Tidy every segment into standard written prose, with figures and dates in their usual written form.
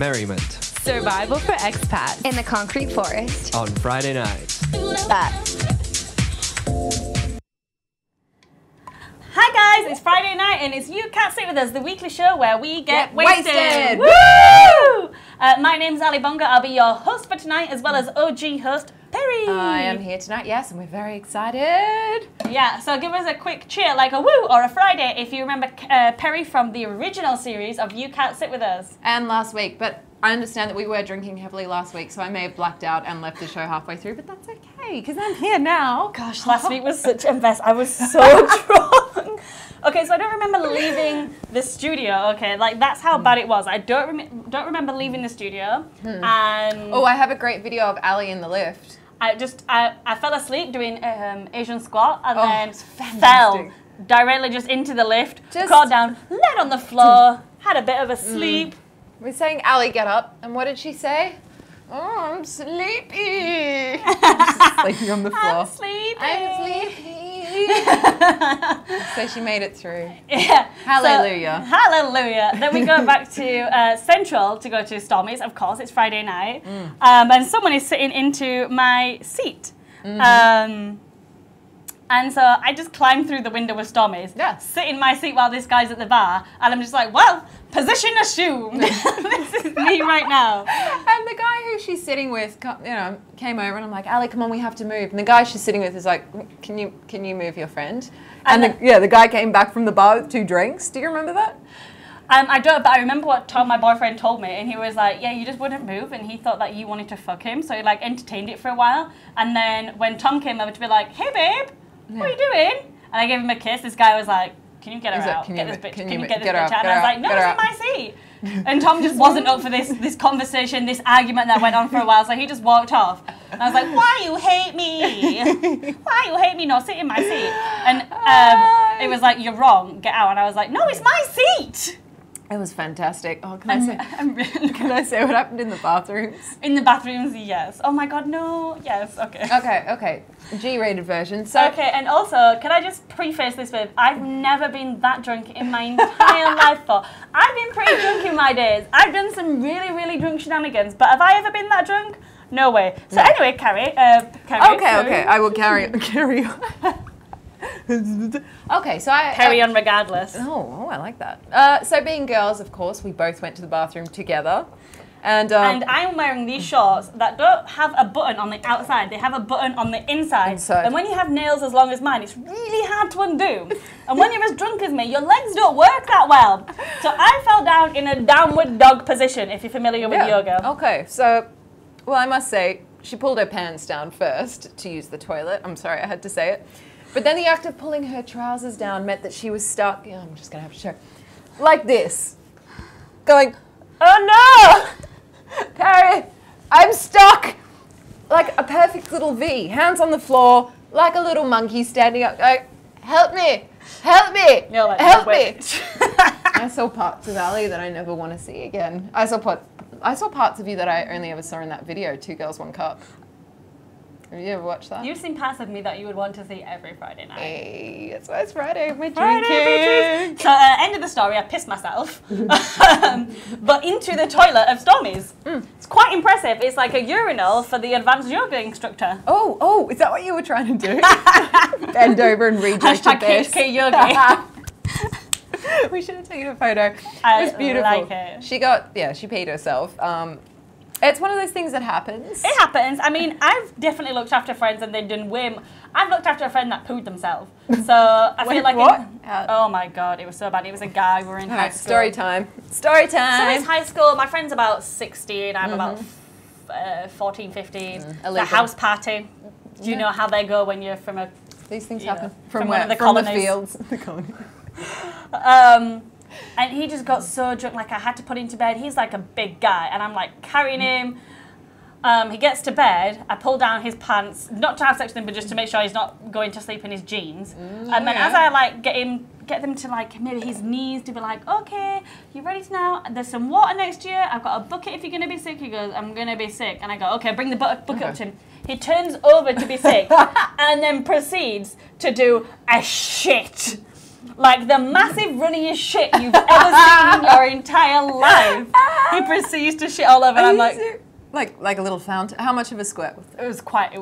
merriment. Survival for expats. In the concrete forest. On Friday nights. Hi guys, it's Friday night and it's You Can't Sit With Us, the weekly show where we get wasted. Woo! My name's Ali Bonga. I'll be your host for tonight as well as OG host Perry. I am here tonight, yes, and we're very excited. Yeah, so give us a quick cheer like a woo or a Friday if you remember Perry from the original series of You Can't Sit With Us. And last week, but I understand that we were drinking heavily last week, so I may have blacked out and left the show halfway through, but that's okay, because I'm here now. Gosh, last week was such a mess. I was so drunk. Okay, so I don't remember leaving the studio. Okay, like that's how bad it was. I don't remember leaving the studio. And oh, I have a great video of Ali in the lift. I fell asleep doing Asian squat and then fell directly just into the lift, crawled down, laid on the floor, had a bit of a sleep. We're saying, Ali, get up. And what did she say? Oh, I'm sleepy. Sleeping on the floor. I'm sleepy. I'm sleepy. So she made it through. Yeah. Hallelujah. So, hallelujah. Then we go back to Central to go to Stormy's. Of course, it's Friday night. And someone is sitting into my seat. And so I just climbed through the window with Stormy's, sit in my seat while this guy's at the bar, and I'm just like, well, position assumed. This is me right now. And the guy who she's sitting with, came over and I'm like, Ali, come on, we have to move. And the guy she's sitting with is like, can you move your friend? And the guy came back from the bar with 2 drinks. Do you remember that? I don't, but I remember what Tom, my boyfriend, told me, and he was like, yeah, you just wouldn't move, and he thought that you wanted to fuck him, so he like entertained it for a while. And then when Tom came over to be like, hey babe, what are you doing? And I gave him a kiss. This guy was like, can you get her out? Get this bitch. Can you get this bitch out? And I was like, no, it's in my seat. And Tom just wasn't up for this conversation, this argument that went on for a while, so he just walked off. And I was like, why you hate me? Why you hate me? No, sit in my seat. And it was like, you're wrong, get out. And I was like, no, it's my seat. It was fantastic. Oh, can I say what happened in the bathrooms? In the bathrooms, yes. Oh my God, no. Yes, okay. Okay. G-rated version. So okay, and also, can I just preface this with, I've never been that drunk in my entire life before. I've been pretty drunk in my days. I've done some really, really drunk shenanigans, but have I ever been that drunk? No way. So anyway, Carrie. Okay. I will carry on. Okay, so carry on regardless. Oh, I like that. So being girls, of course, we both went to the bathroom together. And I'm wearing these shorts that don't have a button on the outside. They have a button on the inside. And when you have nails as long as mine, it's really hard to undo. And when you're as drunk as me, your legs don't work that well. So I fell down in a downward dog position, if you're familiar with yoga. Okay, so, well, I must say, she pulled her pants down first to use the toilet. I'm sorry, I had to say it. But then the act of pulling her trousers down meant that she was stuck, I'm just going to have to show, like this. Going, oh no! Carrie, I'm stuck! Like a perfect little V, hands on the floor, like a little monkey standing up, like, help me! Help me! Like, help me! I saw parts of Ali that I never want to see again. I saw parts of you that I only ever saw in that video, 2 Girls, 1 Cup. Have you ever watched that? You've seen parts of me that you would want to see every Friday night. Hey, that's why it's Friday. We're drinking. So, end of the story, I pissed myself. But into the toilet of Stormy's. It's quite impressive. It's like a urinal for the advanced yoga instructor. Oh, is that what you were trying to do? Bend over and read your #HK yoga. We should have taken a photo. It was beautiful. Like it. She peed herself. It's one of those things that happens. It happens. I mean, I've definitely looked after friends and they've done way more. I've looked after a friend that pooed themselves. So I feel like... What? Oh my God, it was so bad. It was a guy, we were in high school. Story time. Story time. So it's high school. My friend's about 16. I'm about 14, 15. The house party. Do you know how they go when you're from a... These things happen. From one of the colonies. From the fields. The colony. And he just got so drunk, like I had to put him to bed. He's like a big guy, and I'm like carrying him. He gets to bed, I pull down his pants, not to have sex with him, but just to make sure he's not going to sleep in his jeans. And then as I like get them to like maybe his knees to be like, okay, you ready now? There's some water next to you. I've got a bucket if you're gonna be sick. He goes, I'm gonna be sick. And I go, okay, bring the bucket up to him. He turns over to be sick and then proceeds to do a shit. Like the massive runniest shit you've ever seen in your entire life. He proceeds to shit all over, and I'm like a little fountain. How much of a squirt? It was quite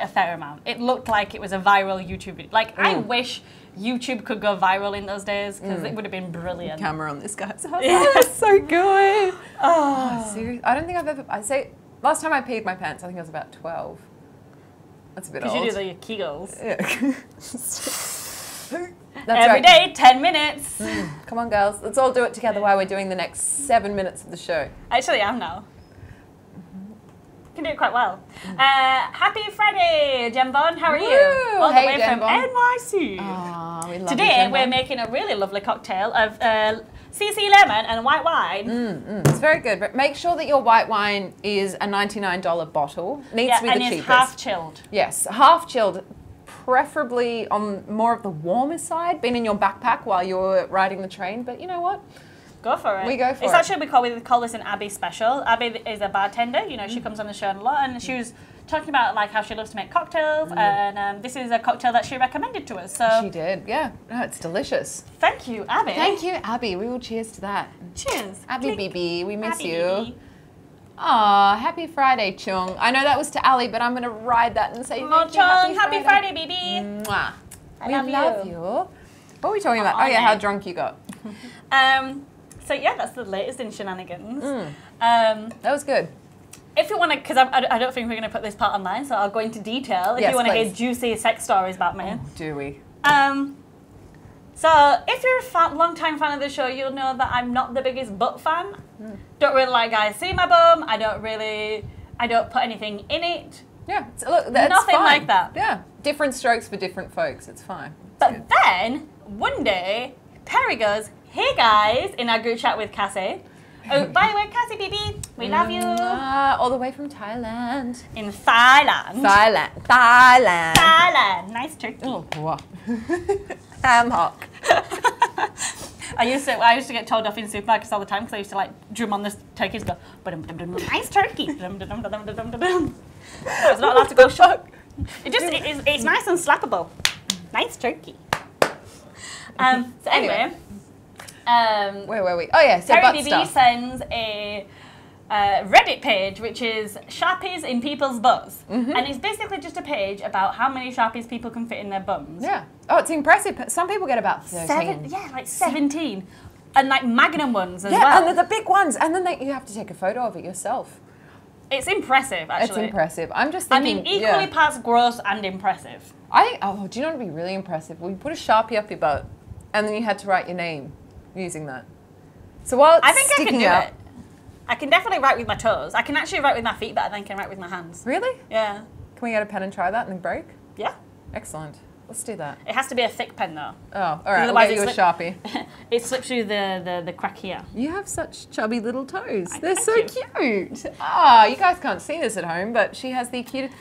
a fair amount. It looked like it was a viral YouTube video. Like I wish YouTube could go viral in those days because it would have been brilliant. Camera on this guy's house. Oh, that's so good. Oh, seriously? I don't think I've ever. I say last time I peed my pants, I think I was about 12. That's a bit old. Because you do the Kegels. Yeah. Every day, 10 minutes. Come on, girls. Let's all do it together while we're doing the next 7 minutes of the show. Actually, I am now. You can do it quite well. Happy Friday, Jen Bond. How are you? All the way from NYC. Oh, we love Today, we're making a really lovely cocktail of CC lemon and white wine. It's very good. But make sure that your white wine is a $99 bottle. Needs to be the cheapest. And it's half chilled. Yes, half chilled. Preferably on more of the warmer side, been in your backpack while you're riding the train, but you know what? Go for it. We go for it. It's actually, we call this an Abby special. Abby is a bartender, you know, she comes on the show a lot, and she was talking about like how she loves to make cocktails, and this is a cocktail that she recommended to us. So she did, yeah. No, it's delicious. Thank you, Abby. Thank you, Abby. We will cheers to that. Cheers. Abby BB, we miss Abby you. BB. Aw, happy Friday, Chung. I know that was to Ali, but I'm going to ride that and say thank you. Chung, happy Friday, BB. Mwah. I love you. What were we talking about? Oh, yeah, how drunk you got. So, yeah, that's the latest in shenanigans. That was good. If you want to, because I don't think we're going to put this part online, so I'll go into detail. If you want to hear juicy sex stories about me. Oh, do we? So, if you're a long-time fan of the show, you'll know that I'm not the biggest butt fan. Don't really like guys see my bum. I don't put anything in it. Yeah, look, that's nothing fine. like that. Yeah, different strokes for different folks. It's fine. But then, one day, Perry goes, "Hey guys," in our group chat with Cassie. Oh, by the way, Cassie, baby, we love you. All the way from Thailand. In Thailand. Thailand. Nice turkey. Oh, wow. Ham hock. I used to get told off in supermarkets all the time because I used to like drum on the turkeys, go, nice turkey. I was not allowed to go shop. It's nice and slappable. Nice turkey. So anyway. Where were we? Oh yeah, so Terry butt BB stuff. sends a Reddit page which is Sharpies in people's butts, and it's basically just a page about how many Sharpies people can fit in their bums. Yeah. Oh, it's impressive. Some people get about 13. Like 17, and like Magnum ones as yeah, well. and they're the big ones, and then you have to take a photo of it yourself. It's impressive, actually. It's impressive. I'm just thinking. I mean, equally parts gross and impressive. Oh, do you know what would be really impressive? Well, you put a Sharpie up your butt, and then you had to write your name using that. So while it's I think I can do out, it. I can definitely write with my toes. I can actually write with my feet better than I can write with my hands. Really? Yeah. Can we get a pen and try that and then break? Yeah. Excellent. Let's do that. It has to be a thick pen though. Oh, all right. Otherwise We'll get you a Sharpie. It slips through the crack here. You have such chubby little toes. They're thank so you. cute. Ah, you guys can't see this at home, but she has the cutest.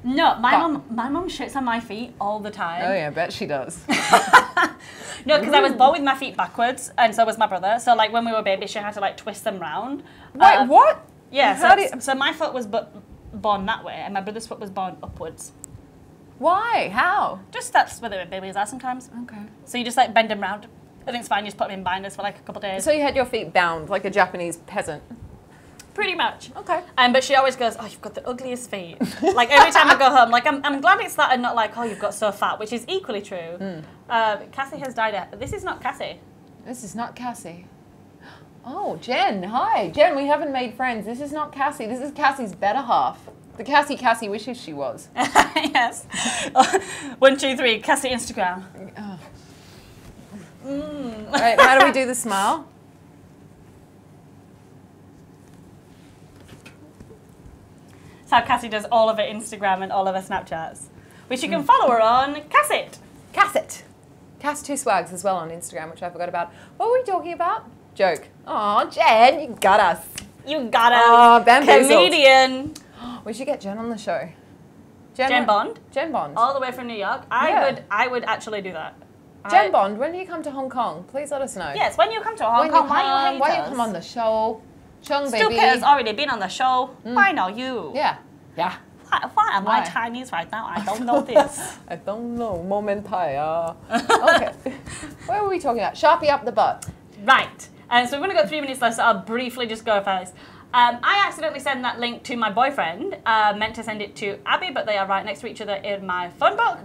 No, my mum shits on my feet all the time. Oh yeah, I bet she does. No, because I was born with my feet backwards, and so was my brother. So like when we were babies, she had to like twist them round. Wait, what? Yeah. So my foot was born that way, and my brother's foot was born upwards. Why? How? Just that's where the babies are sometimes. Okay. So you just like bend them round. I think it's fine. You just put them in binders for like a couple of days. So you had your feet bound like a Japanese peasant. Pretty much. Okay. But she always goes, "Oh, you've got the ugliest feet." Like every time I go home, like I'm glad it's that and not like, "Oh, you've got so fat," which is equally true. Cassie has died. This is not Cassie. This is not Cassie. Oh, Jen. Hi, Jen. We haven't made friends. This is not Cassie. This is Cassie's better half. The Cassie wishes she was. Yes. 1, 2, 3. Cassie Instagram. Right, how do we do the smile? That's how Cassie does all of her Instagram and all of her Snapchats, which you can follow her on Cassit. Cass2swags as well on Instagram, which I forgot about. What were we talking about? Joke. Oh, Jen, you got us. You got us. Oh, bamboozled. Comedian. We should get Jen on the show. Jen Bond? Jen Bond. All the way from New York. I would actually do that. Jen Bond, when do you come to Hong Kong? Please let us know. Yes, when you come to Hong Kong, why you come on the show? Chung, baby. Stupid has already been on the show. Why not you? Yeah. Why am I Chinese right now? I don't know this. I don't know. Momentaya. Okay. What were we talking about? Sharpie up the butt. Right. So we're going to go 3 minutes left, so I'll briefly just go first. I accidentally sent that link to my boyfriend. Meant to send it to Abby, but they are right next to each other in my phone book.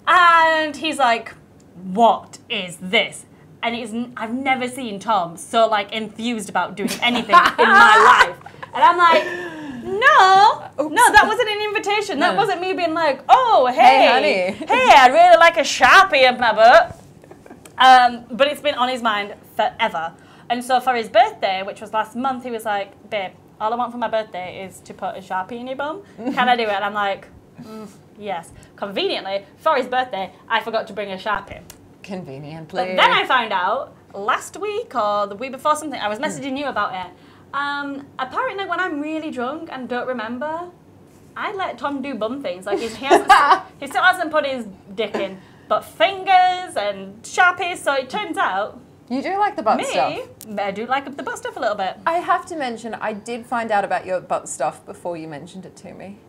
And he's like, what is this? And I've never seen Tom so like enthused about doing anything in my life. And I'm like, no, that wasn't an invitation. That wasn't me being like, oh, hey, honey. Hey, I'd really like a Sharpie up my butt. But it's been on his mind forever. And so for his birthday, which was last month, he was like, babe, all I want for my birthday is to put a Sharpie in your bum. Can I do it? And I'm like, yes. Conveniently, for his birthday, I forgot to bring a Sharpie. Conveniently. But then I found out last week or the week before something, I was messaging you about it. Apparently when I'm really drunk and don't remember, I let Tom do bum things. Like he still hasn't put his dick in, but fingers and Sharpies. So it turns out you do like the butt stuff. I do like the butt stuff a little bit. I have to mention, I did find out about your butt stuff before you mentioned it to me.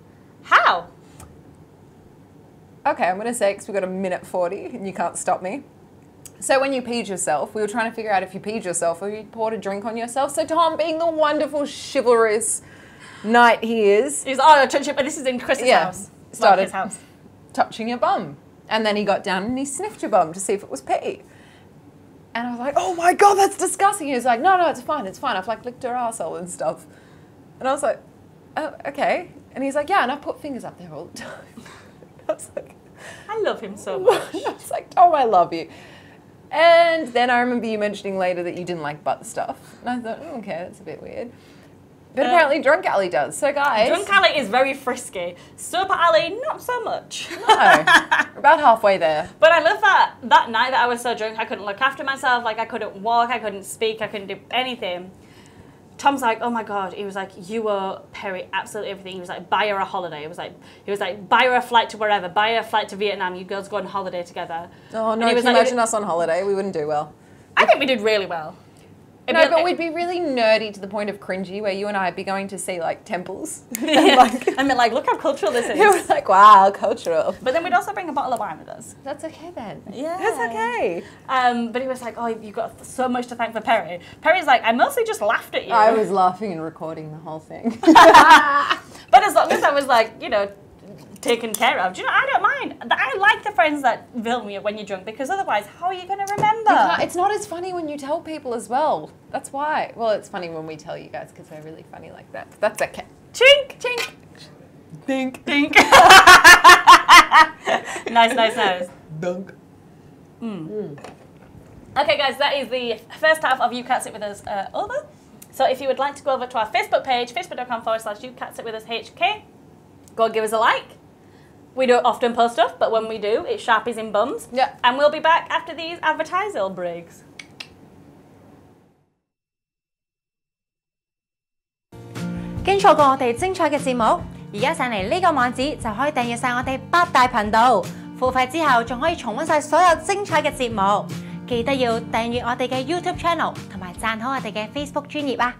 How? Okay, I'm going to say because we've got a minute 40 and you can't stop me. So when you peed yourself, we were trying to figure out if you peed yourself or you poured a drink on yourself. So Tom, being the wonderful, chivalrous knight he is... He's, oh, touch it, but this is in Chris's house. Started his house. touching your bum. And then he got down and he sniffed your bum to see if it was pee. And I was like, oh my God, that's disgusting. He was like, no, it's fine, it's fine. I've like licked her arsehole and stuff. And I was like, oh, okay. And he's like, yeah, and I put fingers up there all the time. I was like... I love him so much. I was like, Tom, I love you. And then I remember you mentioning later that you didn't like butt stuff. And I thought, okay, that's a bit weird. But apparently Drunk Alley does. So guys... Drunk Alley is very frisky. Sober Alley, not so much. No, we're about halfway there. But I love that night that I was so drunk, I couldn't look after myself. Like I couldn't walk, I couldn't speak, I couldn't do anything. Tom's like, oh my God. He was like, you owe Perry absolutely everything. He was like, buy her a holiday. He was like, buy her a flight to wherever. Buy her a flight to Vietnam. You girls go on holiday together. Oh no, can you imagine us on holiday? We wouldn't do well. I think we did really well. No, but we'd be really nerdy to the point of cringy, where you and I would be going to see like temples. I mean, like, look how cultural this is. It was like, wow, cultural. But then we'd also bring a bottle of wine with us. That's okay then. Yeah. That's okay. But he was like, oh, you've got so much to thank for Perry. Perry's like, I mostly just laughed at you. I was laughing and recording the whole thing. But as long as I was like, you know, taken care of. Do you know, I don't mind. I like the friends that film you when you're drunk, because otherwise, how are you going to remember? It's not as funny when you tell people as well. That's why. Well, it's funny when we tell you guys because we're really funny like that. That's okay. Chink! Chink! Dink! Dink! Nice. Dunk. Okay, guys, that is the first half of You Can't Sit With Us over. So if you would like to go over to our Facebook page, facebook.com/YouCan'tSitWithUsHK, go give us a like. We don't often post stuff, but when we do, it's Sharpies in bums. Yeah. And we'll be back after these advertisal breaks. 經錯過我哋精彩嘅節目，而家上嚟呢個網址就可以訂閱晒我哋8大頻道，付費之後仲可以重溫晒所有精彩嘅節目。記得要訂閱我哋嘅 YouTube Channel 同埋讚好我哋嘅 Facebook 專頁啊！